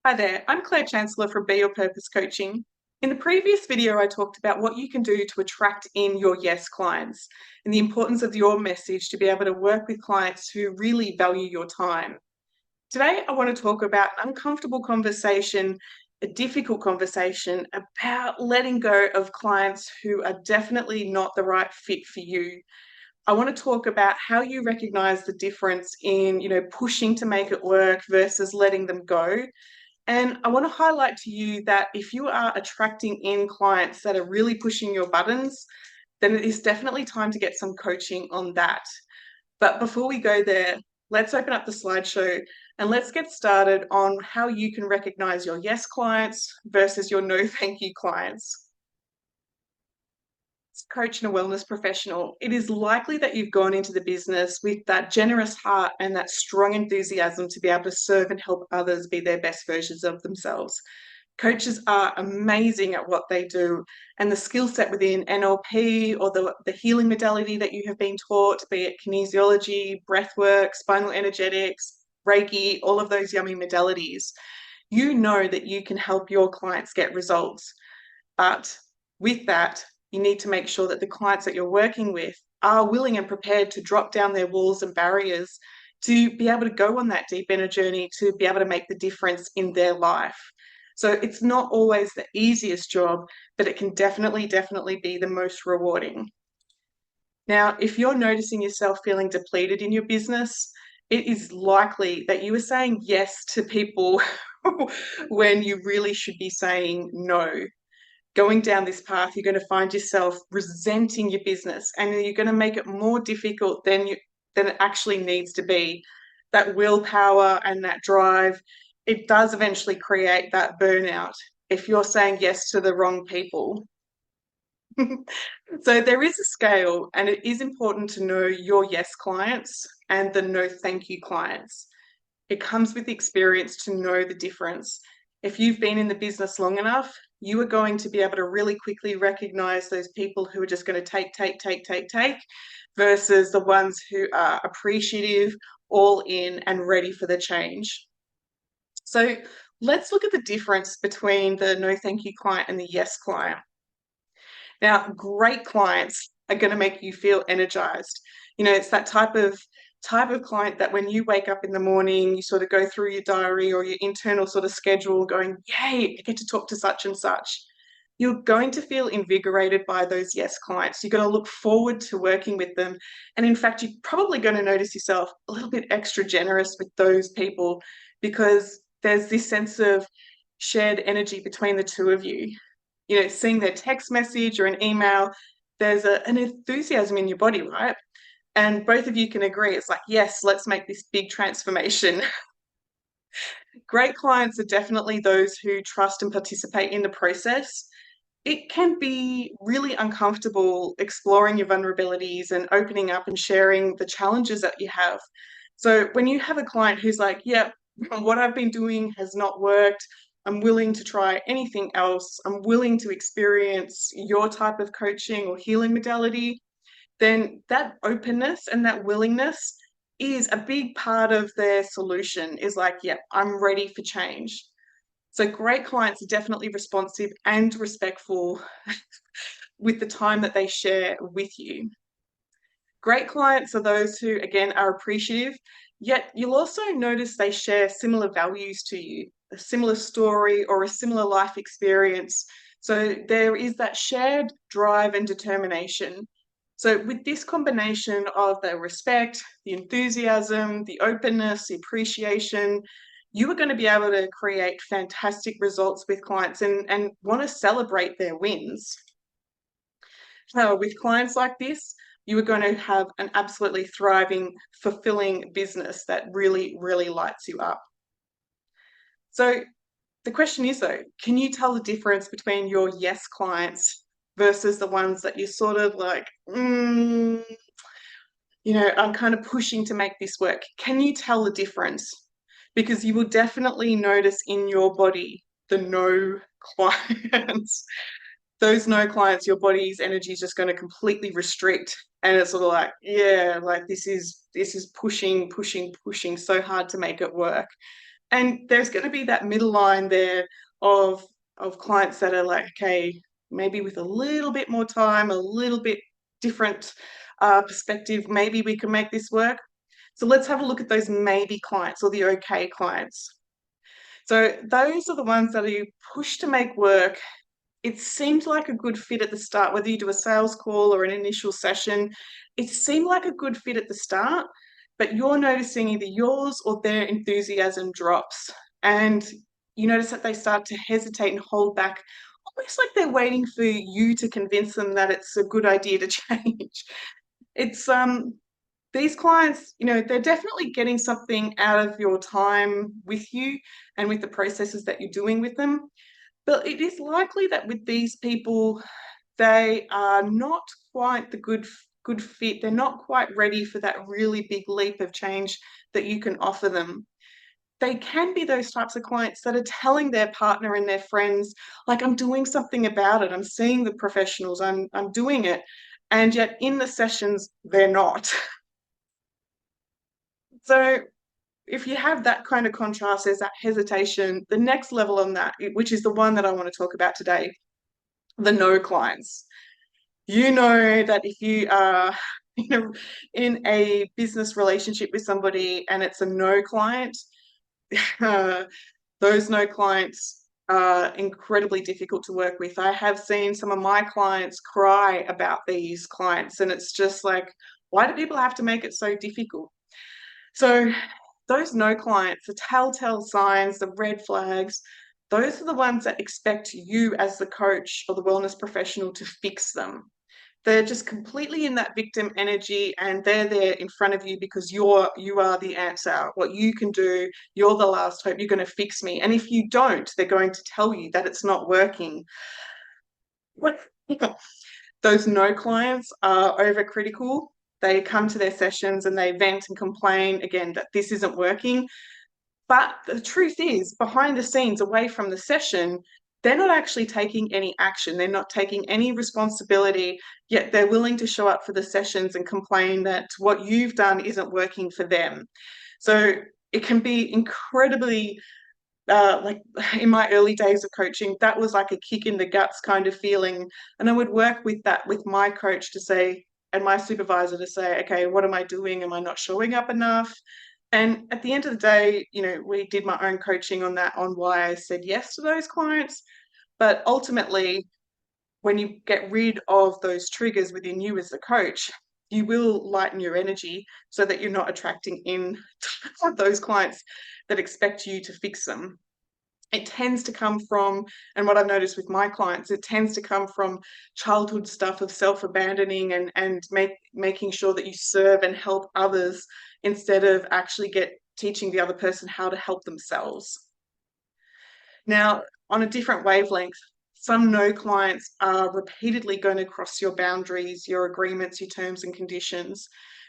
Hi there, I'm Claire Chancellor from Be Your Purpose Coaching. In the previous video, I talked about what you can do to attract in your yes clients and the importance of your message to be able to work with clients who really value your time. Today, I want to talk about an uncomfortable conversation, a difficult conversation about letting go of clients who are definitely not the right fit for you. I want to talk about how you recognize the difference in, pushing to make it work versus letting them go. And I want to highlight to you that if you are attracting in clients that are really pushing your buttons, then it is definitely time to get some coaching on that. But before we go there, let's open up the slideshow and let's get started on how you can recognize your yes clients versus your no thank you clients. Coach and a wellness professional, it is likely that you've gone into the business with that generous heart and that strong enthusiasm to be able to serve and help others be their best versions of themselves. Coaches are amazing at what they do, and the skill set within NLP or the healing modality that you have been taught, be it kinesiology, breathwork, spinal energetics, Reiki, all of those yummy modalities, you know that you can help your clients get results. But with that, you need to make sure that the clients that you're working with are willing and prepared to drop down their walls and barriers to be able to go on that deep inner journey, to be able to make the difference in their life. So it's not always the easiest job, but it can definitely be the most rewarding. Now, if you're noticing yourself feeling depleted in your business, it is likely that you are saying yes to people when you really should be saying no. Going down this path, you're going to find yourself resenting your business, and you're going to make it more difficult than it actually needs to be. That willpower and that drive, it does eventually create that burnout if you're saying yes to the wrong people. So there is a scale, and it is important to know your yes clients and the no thank you clients. It comes with experience to know the difference. If you've been in the business long enough, you are going to be able to really quickly recognize those people who are just going to take, versus the ones who are appreciative, all in, and ready for the change. So let's look at the difference between the no thank you client and the yes client. Now, great clients are going to make you feel energized. It's that type of client that when you wake up in the morning, you sort of go through your diary or your internal sort of schedule going, yay, I get to talk to such and such. You're going to feel invigorated by those yes clients. You're going to look forward to working with them. And in fact, you're probably going to notice yourself a little bit extra generous with those people because there's this sense of shared energy between the two of you. Seeing their text message or an email, there's an enthusiasm in your body, right? And both of you can agree, it's like, yes, let's make this big transformation. Great clients are definitely those who trust and participate in the process. It can be really uncomfortable exploring your vulnerabilities and opening up and sharing the challenges that you have. So when you have a client who's like, yeah, what I've been doing has not worked, I'm willing to try anything else, I'm willing to experience your type of coaching or healing modality, then that openness and that willingness is a big part of their solution, is like, yeah, I'm ready for change. So great clients are definitely responsive and respectful with the time that they share with you. Great clients are those who, again, are appreciative, yet you'll also notice they share similar values to you, a similar story or a similar life experience. So there is that shared drive and determination. So with this combination of the respect, the enthusiasm, the openness, the appreciation, you are going to be able to create fantastic results with clients and want to celebrate their wins. With clients like this, you are going to have an absolutely thriving, fulfilling business that really lights you up. So the question is though, can you tell the difference between your yes clients versus the ones that you're sort of like, I'm kind of pushing to make this work? Can you tell the difference? Because you will definitely notice in your body the no clients. Those no clients, your body's energy is just going to completely restrict. And it's sort of like, yeah, like this is pushing so hard to make it work. And there's going to be that middle line there of clients that are like, okay, maybe with a little bit more time, a little bit different perspective, maybe we can make this work. So let's have a look at those maybe clients, or the okay clients. So those are the ones that you push to make work. It seemed like a good fit at the start, whether you do a sales call or an initial session. It seemed like a good fit at the start, but you're noticing either yours or their enthusiasm drops. And you notice that they start to hesitate and hold back, almost like they're waiting for you to convince them that it's a good idea to change. It's these clients, they're definitely getting something out of your time with you and with the processes that you're doing with them. But it is likely that with these people, they are not quite the good fit. They're not quite ready for that really big leap of change that you can offer them. They can be those types of clients that are telling their partner and their friends, like, I'm doing something about it. I'm seeing the professionals. I'm doing it. And yet in the sessions, they're not. So if you have that kind of contrast, there's that hesitation. The next level on that, which is the one that I want to talk about today, the no clients. You know that if you are in a business relationship with somebody and it's a no client, those no clients are incredibly difficult to work with. I have seen some of my clients cry about these clients, and it's just like, why do people have to make it so difficult? So those no clients, the telltale signs, the red flags, those are the ones that expect you as the coach or the wellness professional to fix them. They're just completely in that victim energy, and they're there in front of you because you are the answer. What you can do, you're the last hope, you're going to fix me. And if you don't, they're going to tell you that it's not working. Those no clients are overcritical. They come to their sessions and they vent and complain again that this isn't working. But the truth is, behind the scenes, away from the session, they're not actually taking any action. They're not taking any responsibility, yet they're willing to show up for the sessions and complain that what you've done isn't working for them. So it can be incredibly, like in my early days of coaching, that was like a kick in the guts kind of feeling. And I would work with that with my coach to say, and my supervisor to say, okay, what am I doing? Am I not showing up enough? And at the end of the day, we did my own coaching on that, on why I said yes to those clients. But ultimately, when you get rid of those triggers within you as the coach, you will lighten your energy so that you're not attracting in those clients that expect you to fix them. It tends to come from, and what I've noticed with my clients, it tends to come from childhood stuff of self-abandoning and making sure that you serve and help others instead of actually teaching the other person how to help themselves. Now, on a different wavelength, some no clients are repeatedly going to cross your boundaries, your agreements, your terms and conditions.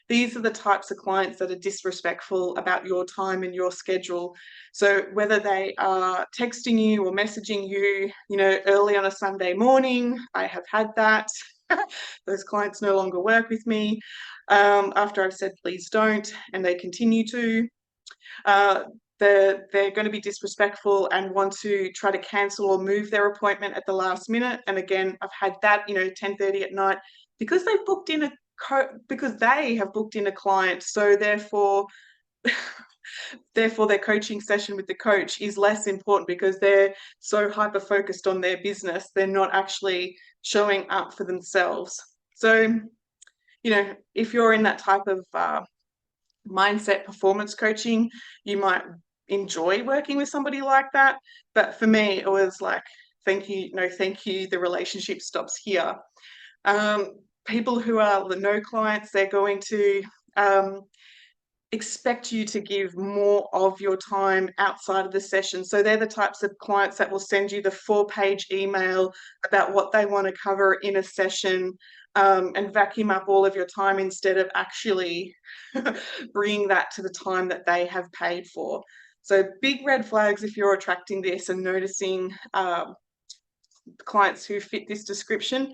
These are the types of clients that are disrespectful about your time and your schedule. So whether they are texting you or messaging you, early on a Sunday morning, I have had that. Those clients no longer work with me after I've said, please don't, and they continue to. They're going to be disrespectful and want to try to cancel or move their appointment at the last minute. And again, I've had that, 10:30 at night, because they've booked in because they have booked in a client. So therefore their coaching session with the coach is less important because they're so hyper focused on their business. They're not actually showing up for themselves. So, if you're in that type of mindset performance coaching, you might enjoy working with somebody like that. But for me, it was like, thank you, no thank you, the relationship stops here. People who are the no clients, they're going to expect you to give more of your time outside of the session. So they're the types of clients that will send you the 4-page email about what they want to cover in a session, and vacuum up all of your time instead of actually bringing that to the time that they have paid for. So big red flags if you're attracting this and noticing clients who fit this description.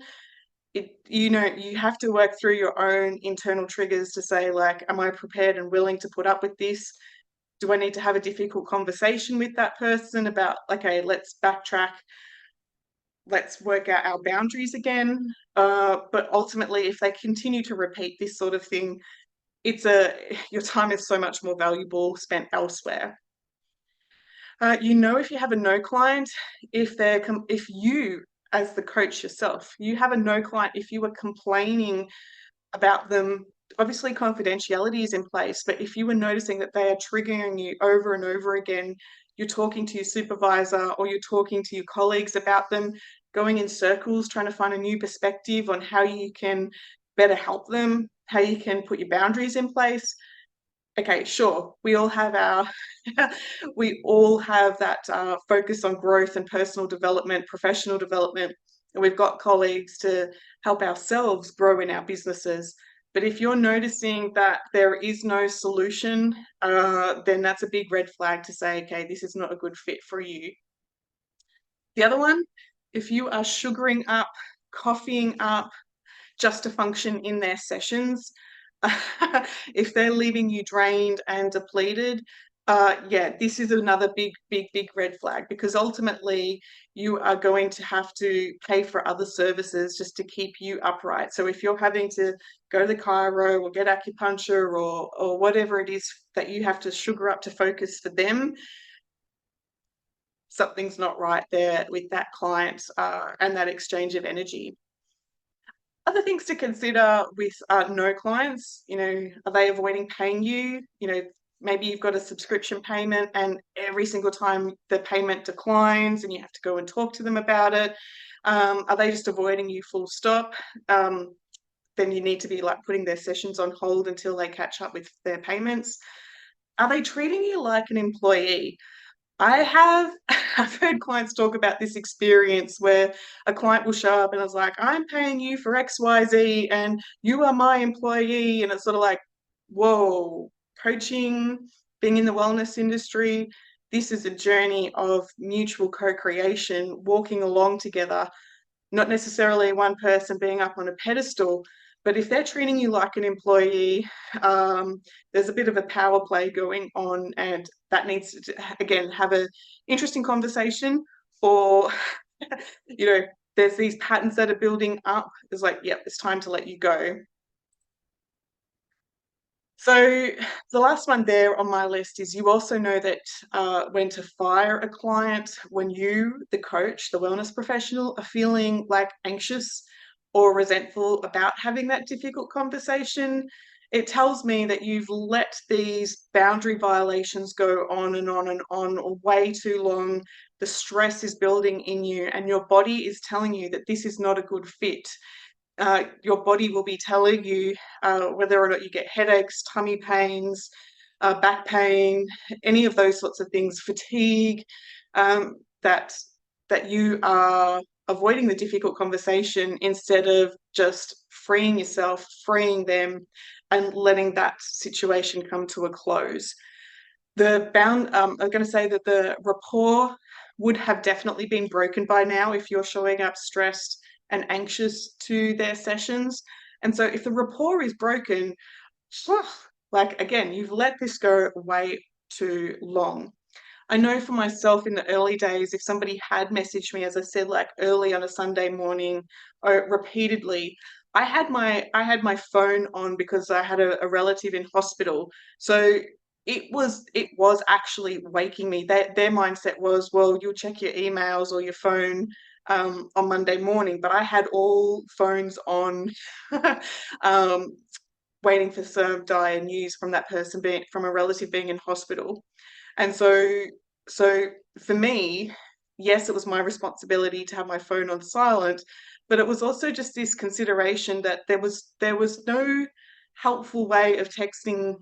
You have to work through your own internal triggers to say, like, am I prepared and willing to put up with this? Do I need to have a difficult conversation with that person about, okay, let's backtrack, let's work out our boundaries again? But ultimately, if they continue to repeat this sort of thing, your time is so much more valuable spent elsewhere. If you have a no client, if you, as the coach yourself, you have a no client, if you are complaining about them, obviously confidentiality is in place, but if you were noticing that they are triggering you over and over again, you're talking to your supervisor or you're talking to your colleagues about them, going in circles, trying to find a new perspective on how you can better help them, how you can put your boundaries in place. Okay, sure. We all have that focus on growth and personal development, professional development, and we've got colleagues to help ourselves grow in our businesses. But if you're noticing that there is no solution, then that's a big red flag to say, okay, this is not a good fit for you. The other one, if you are sugaring up, coffeeing up, just to function in their sessions, if they're leaving you drained and depleted, this is another big red flag, because ultimately you are going to have to pay for other services just to keep you upright. So if you're having to go to the chiro or get acupuncture or whatever it is that you have to sugar up to focus for them, something's not right there with that client and that exchange of energy. Other things to consider with no clients, are they avoiding paying you? Maybe you've got a subscription payment and every single time the payment declines and you have to go and talk to them about it. Are they just avoiding you full stop? Then you need to be like putting their sessions on hold until they catch up with their payments. Are they treating you like an employee? I've heard clients talk about this experience where a client will show up and it's like, I'm paying you for XYZ and you are my employee. And it's sort of like, whoa, coaching, being in the wellness industry, this is a journey of mutual co-creation, walking along together, not necessarily one person being up on a pedestal. But if they're treating you like an employee, there's a bit of a power play going on, and that needs to, again, have an interesting conversation. Or, there's these patterns that are building up. It's like, yep, it's time to let you go. So the last one there on my list is you also know that when to fire a client when you, the coach, the wellness professional, are feeling like anxious or resentful about having that difficult conversation. It tells me that you've let these boundary violations go on and on and on way too long. The stress is building in you and your body is telling you that this is not a good fit. Your body will be telling you whether or not you get headaches, tummy pains, back pain, any of those sorts of things, fatigue, that you are avoiding the difficult conversation instead of just freeing yourself, freeing them, and letting that situation come to a close. I'm going to say that the rapport would have definitely been broken by now if you're showing up stressed and anxious to their sessions. And so if the rapport is broken, like, again, you've let this go way too long. I know for myself in the early days, if somebody had messaged me, as I said, like early on a Sunday morning or repeatedly, I had my phone on because I had a relative in hospital. So it was actually waking me. Their mindset was, well, you'll check your emails or your phone on Monday morning, but I had all phones on, waiting for some dire news from that person from a relative being in hospital. And so for me, yes, it was my responsibility to have my phone on silent, but it was also just this consideration that there was no helpful way of texting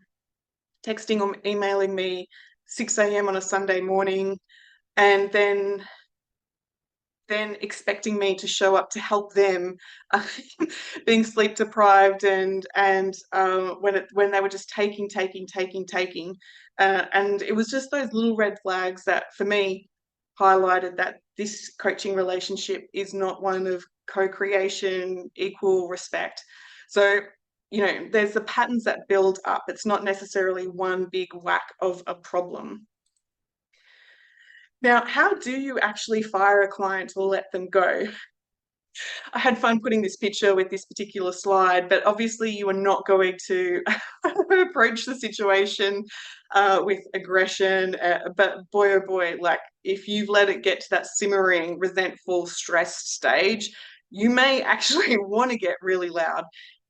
or emailing me 6 a.m. on a Sunday morning and then expecting me to show up to help them, being sleep deprived and when they were just taking, and it was just those little red flags that for me highlighted that this coaching relationship is not one of co-creation, equal respect. So there's the patterns that build up. It's not necessarily one big whack of a problem. Now, how do you actually fire a client or let them go? I had fun putting this picture with this particular slide, but obviously you are not going to approach the situation with aggression. But boy, oh boy, like if you've let it get to that simmering, resentful, stressed stage, you may actually want to get really loud.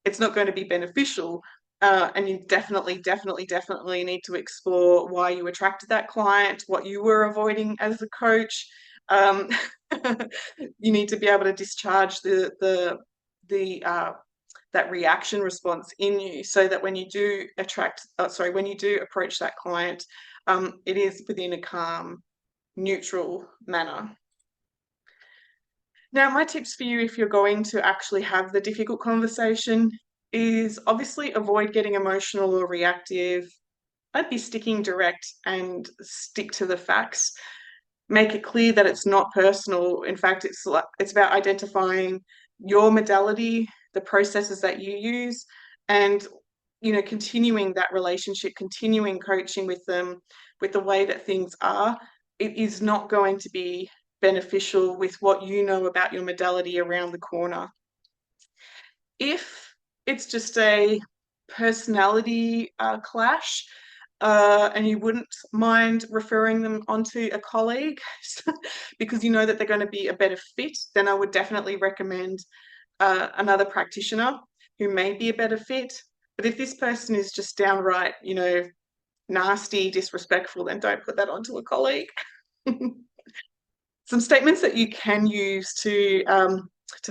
It's not going to be beneficial. And you definitely need to explore why you attracted that client, what you were avoiding as a coach. Um, you need to be able to discharge that reaction response in you, so that when you do when you do approach that client, it is within a calm, neutral manner. Now, my tips for you, if you're going to actually have the difficult conversation, is obviously avoid getting emotional or reactive. I'd be sticking direct and stick to the facts. Make it clear that it's not personal. In fact, it's about identifying your modality, the processes that you use, and continuing that relationship, continuing coaching with them with the way that things are. It is not going to be beneficial with what you know about your modality around the corner. If it's just a personality clash, and you wouldn't mind referring them onto a colleague because you know that they're going to be a better fit, then I would definitely recommend another practitioner who may be a better fit. But if this person is just downright, nasty, disrespectful, then don't put that onto a colleague. Some statements that you can use to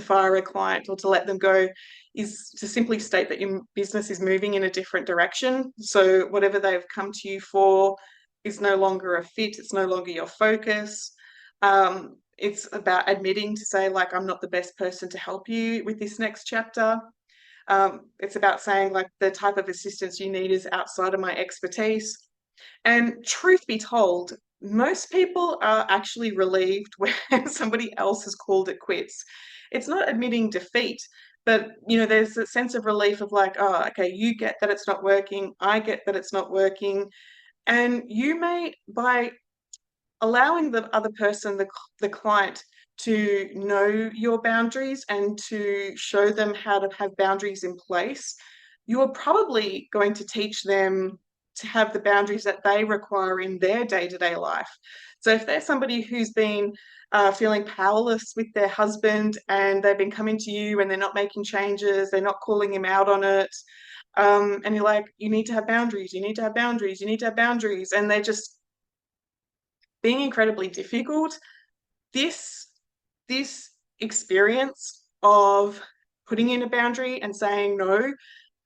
fire a client or to let them go is to simply state that your business is moving in a different direction. So whatever they've come to you for is no longer a fit. It's no longer your focus. It's about admitting to say, like, I'm not the best person to help you with this next chapter. It's about saying, like, the type of assistance you need is outside of my expertise. And truth be told, most people are actually relieved when somebody else has called it quits. It's not admitting defeat, but there's a sense of relief of like, oh, okay, you get that it's not working, I get that it's not working. And you may, by allowing the other person, the client, to know your boundaries and to show them how to have boundaries in place, you are probably going to teach them to have the boundaries that they require in their day-to-day life. So if there's somebody who's been feeling powerless with their husband and they've been coming to you and they're not making changes, they're not calling him out on it, and you're like, you need to have boundaries, you need to have boundaries, you need to have boundaries, and they're just being incredibly difficult, this experience of putting in a boundary and saying no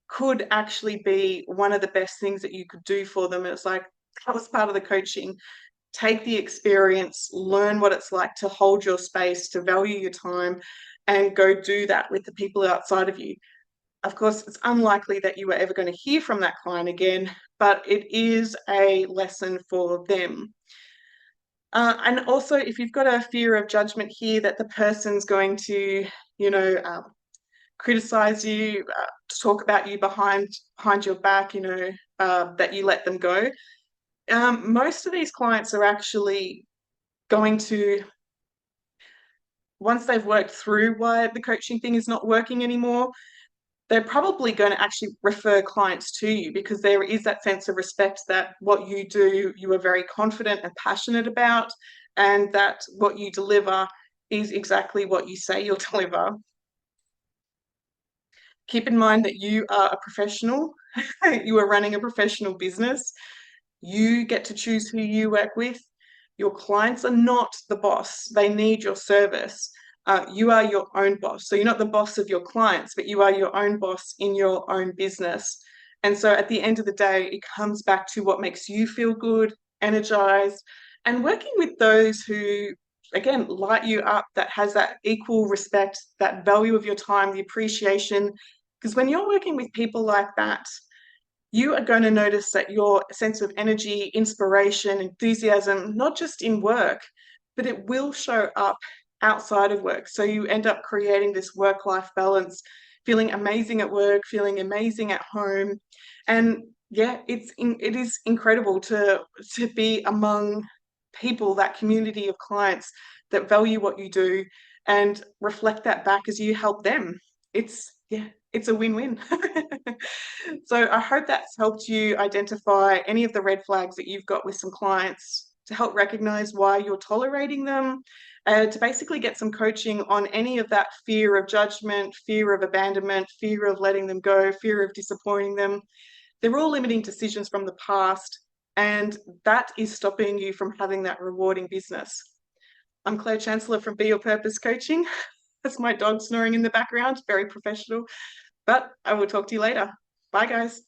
could actually be one of the best things that you could do for them. It's like, that was part of the coaching. Take the experience, learn what it's like to hold your space, to value your time, and go do that with the people outside of you. Of course, it's unlikely that you are ever going to hear from that client again, but it is a lesson for them. And also, if you've got a fear of judgment here, that the person's going to, criticize you, talk about you behind your back, that you let them go. Most of these clients are actually going to, once they've worked through why the coaching thing is not working anymore, they're probably going to actually refer clients to you, because there is that sense of respect that what you do, you are very confident and passionate about, and that what you deliver is exactly what you say you'll deliver. Keep in mind that you are a professional. You are running a professional business. You get to choose who you work with. Your clients are not the boss. They need your service. You are your own boss. So you're not the boss of your clients, but you are your own boss in your own business. And so at the end of the day, it comes back to what makes you feel good, energized, and working with those who, again, light you up, that has that equal respect, that value of your time, the appreciation. Because when you're working with people like that, you are going to notice that your sense of energy, inspiration, enthusiasm, not just in work, but it will show up outside of work. So you end up creating this work-life balance, feeling amazing at work, feeling amazing at home. And yeah, it is incredible to be among people, that community of clients that value what you do and reflect that back as you help them. It's a win-win. So I hope that's helped you identify any of the red flags that you've got with some clients, to help recognize why you're tolerating them, to basically get some coaching on any of that fear of judgment, fear of abandonment, fear of letting them go, fear of disappointing them. They're all limiting decisions from the past, and that is stopping you from having that rewarding business. I'm Claire Chancellor from Be Your Purpose Coaching. That's my dog snoring in the background, very professional. But I will talk to you later. Bye, guys.